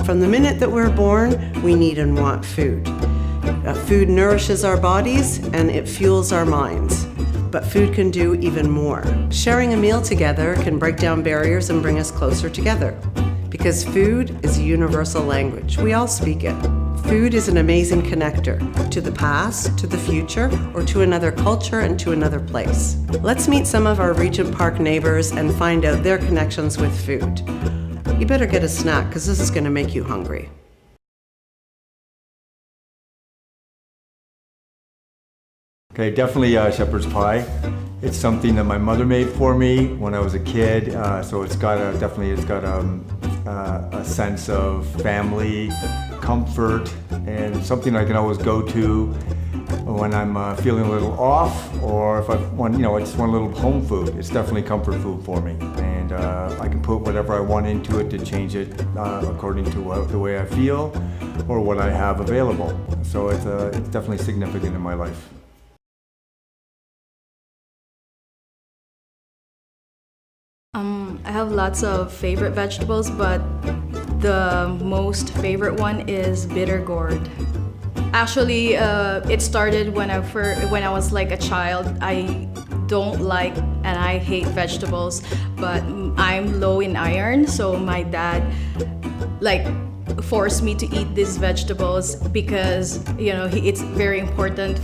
From the minute that we're born, we need and want food. Food nourishes our bodies and it fuels our minds. But food can do even more. Sharing a meal together can break down barriers and bring us closer together. Because food is a universal language. We all speak it. Food is an amazing connector to the past, to the future, or to another culture and to another place. Let's meet some of our Regent Park neighbors and find out their connections with food. You better get a snack because this is going to make you hungry. Okay, definitely shepherd's pie. It's something that my mother made for me when I was a kid, so it's got a sense of family, comfort, and something I can always go to when I'm feeling a little off, or if I want, I just want a little home food. It's definitely comfort food for me, and I can put whatever I want into it to change it according to the way I feel or what I have available. So it's definitely significant in my life. I have lots of favorite vegetables, but the most favorite one is bitter gourd. Actually, it started when I was like a child. I don't like and I hate vegetables, but I'm low in iron, so my dad forced me to eat these vegetables because it's very important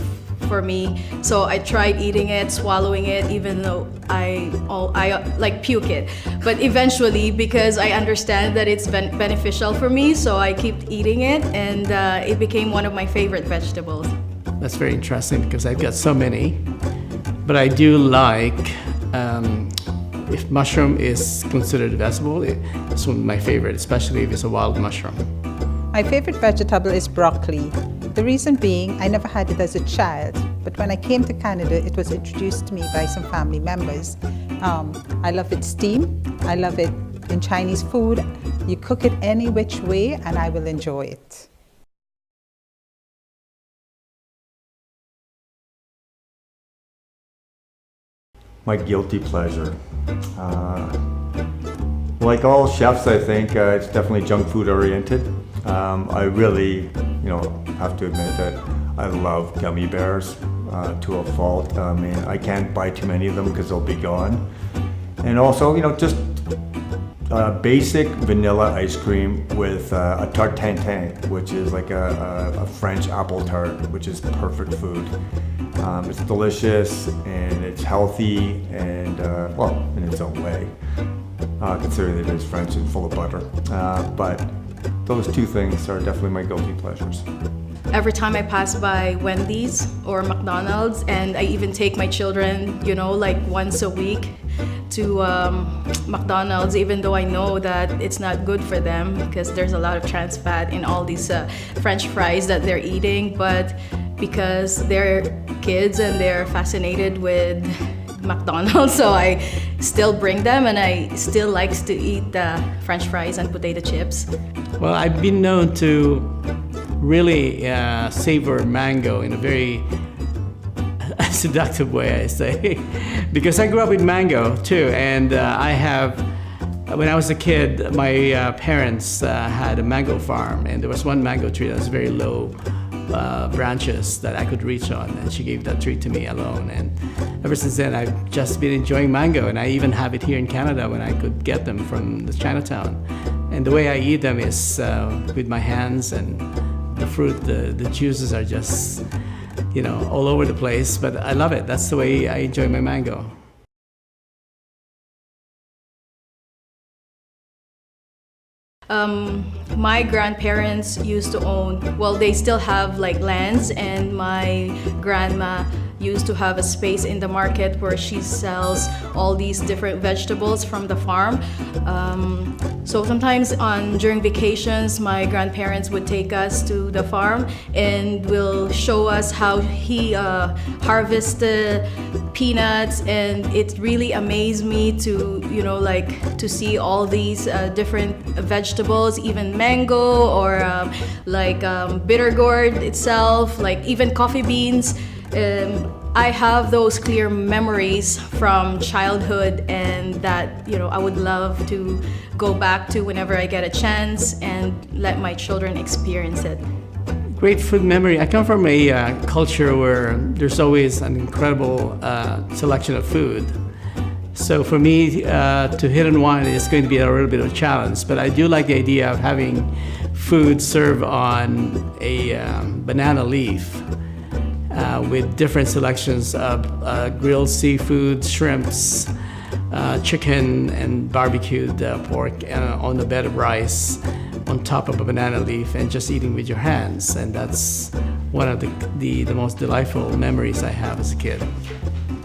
for me. So I tried eating it, swallowing it, even though I puke it. But eventually, because I understand that it's beneficial for me, so I keep eating it, and it became one of my favorite vegetables. That's very interesting because I've got so many, but I do like, if mushroom is considered a vegetable, it's one of my favorite, especially if it's a wild mushroom. My favorite vegetable is broccoli. The reason being, I never had it as a child, but when I came to Canada, it was introduced to me by some family members. I love it steamed, I love it in Chinese food. You cook it any which way and I will enjoy it. My guilty pleasure. Like all chefs, I think it's definitely junk food oriented. I really, have to admit that I love gummy bears to a fault. I mean, I can't buy too many of them because they'll be gone. And also, just basic vanilla ice cream with a tarte tatin, which is like a French apple tart, which is perfect food. It's delicious and it's healthy and, in its own way, considering that it is French and full of butter. But those two things are definitely my guilty pleasures. Every time I pass by Wendy's or McDonald's, and I even take my children, once a week to McDonald's, even though I know that it's not good for them because there's a lot of trans fat in all these French fries that they're eating, but because they're kids and they're fascinated with McDonald's, so I still bring them, and I still likes to eat the French fries and potato chips. Well, I've been known to really savor mango in a very seductive way, I say, because I grew up with mango too, and when I was a kid, my parents had a mango farm, and there was one mango tree that was very low branches that I could reach on, and she gave that tree to me alone, and ever since then I've just been enjoying mango, and I even have it here in Canada when I could get them from the Chinatown. And the way I eat them is with my hands, and the fruit, the juices are just, all over the place, but I love it. That's the way I enjoy my mango. My grandparents used to own, they still have lands, and my grandma used to have a space in the market where she sells all these different vegetables from the farm. So sometimes during vacations, my grandparents would take us to the farm and will show us how he harvested peanuts, and it really amazed me to to see all these different vegetables, even mango or bitter gourd itself, even coffee beans. I have those clear memories from childhood, and that I would love to go back to whenever I get a chance and let my children experience it. Great food memory. I come from a culture where there's always an incredible selection of food. So for me to hit on one is going to be a little bit of a challenge, but I do like the idea of having food served on a banana leaf with different selections of grilled seafood, shrimps, chicken, and barbecued pork on a bed of rice on top of a banana leaf, and just eating with your hands. And that's one of the most delightful memories I have as a kid.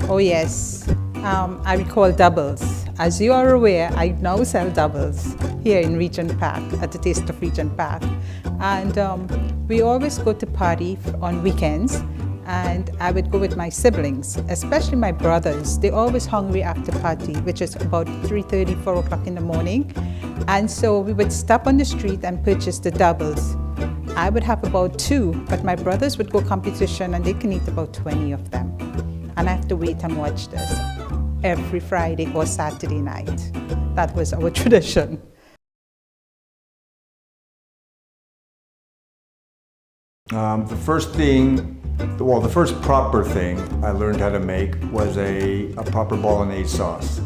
Oh yes, I recall doubles. As you are aware, I now sell doubles here in Regent Park, at the Taste of Regent Park. And we always go to party on weekends, and I would go with my siblings, especially my brothers. They're always hungry after party, which is about 3:30, 4 o'clock in the morning. And so we would stop on the street and purchase the doubles. I would have about 2, but my brothers would go competition and they can eat about 20 of them. And I have to wait and watch this every Friday or Saturday night. That was our tradition. The first proper thing I learned how to make was a proper bolognese sauce,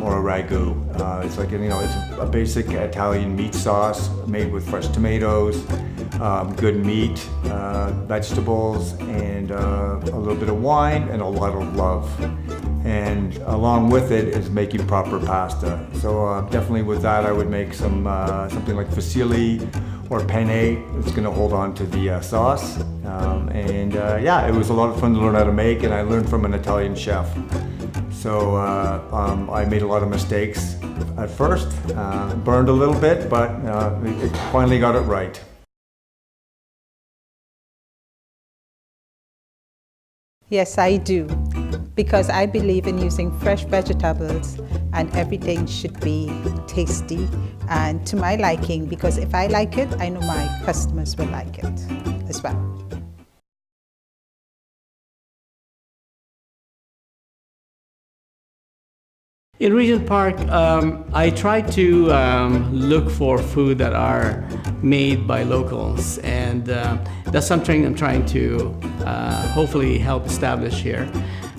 or a ragu. It's like, it's a basic Italian meat sauce made with fresh tomatoes, good meat, vegetables, and a little bit of wine and a lot of love. And along with it is making proper pasta. So definitely with that I would make something like fusilli or penne. It's going to hold on to the sauce. It was a lot of fun to learn how to make, and I learned from an Italian chef. So I made a lot of mistakes at first, burned a little bit, but it finally got it right. Yes, I do, because I believe in using fresh vegetables, and everything should be tasty and to my liking, because if I like it, I know my customers will like it as well. In Regent Park, I try to look for food that are made by locals, and that's something I'm trying to hopefully help establish here.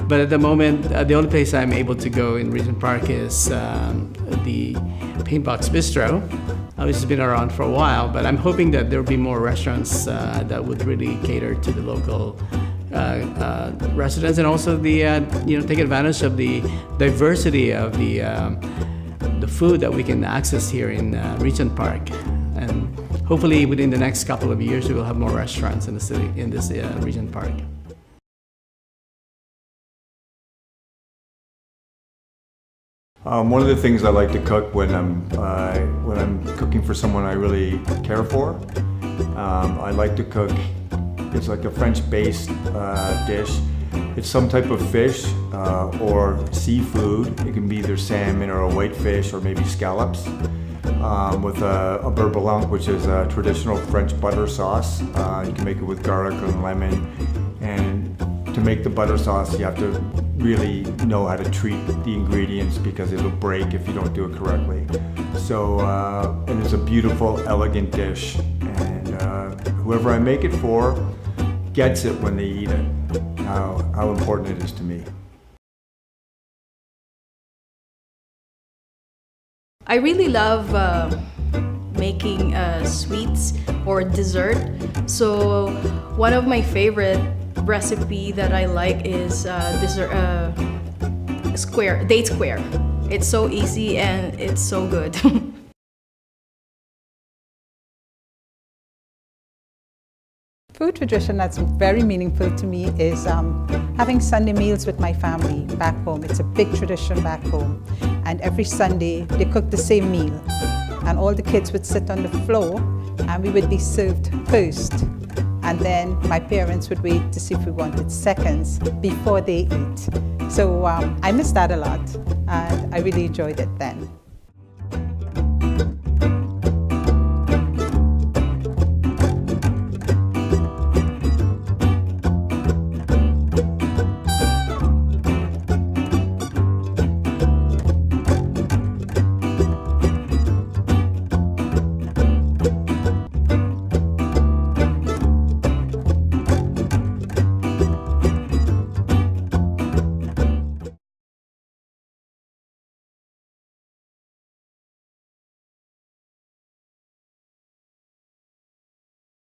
But at the moment, the only place I'm able to go in Regent Park is the Paintbox Bistro, which has been around for a while, but I'm hoping that there will be more restaurants that would really cater to the local residents, and also take advantage of the diversity of the food that we can access here in Regent Park. And hopefully within the next couple of years we will have more restaurants in the city, in this Regent Park. One of the things I like to cook when I'm cooking for someone I really care for, I like to cook. It's like a French-based dish. It's some type of fish or seafood. It can be either salmon or a whitefish or maybe scallops, with a beurre blanc, which is a traditional French butter sauce. You can make it with garlic and lemon. And to make the butter sauce, you have to really know how to treat the ingredients, because it'll break if you don't do it correctly. So, and it's a beautiful, elegant dish. And whoever I make it for gets it when they eat it, how important it is to me. I really love making sweets or dessert. So one of my favorite recipe that I like is date square. It's so easy and it's so good. Food tradition that's very meaningful to me is having Sunday meals with my family back home. It's a big tradition back home. And every Sunday, they cook the same meal. And all the kids would sit on the floor, and we would be served first. And then my parents would wait to see if we wanted seconds before they eat. So I miss that a lot, and I really enjoyed it then.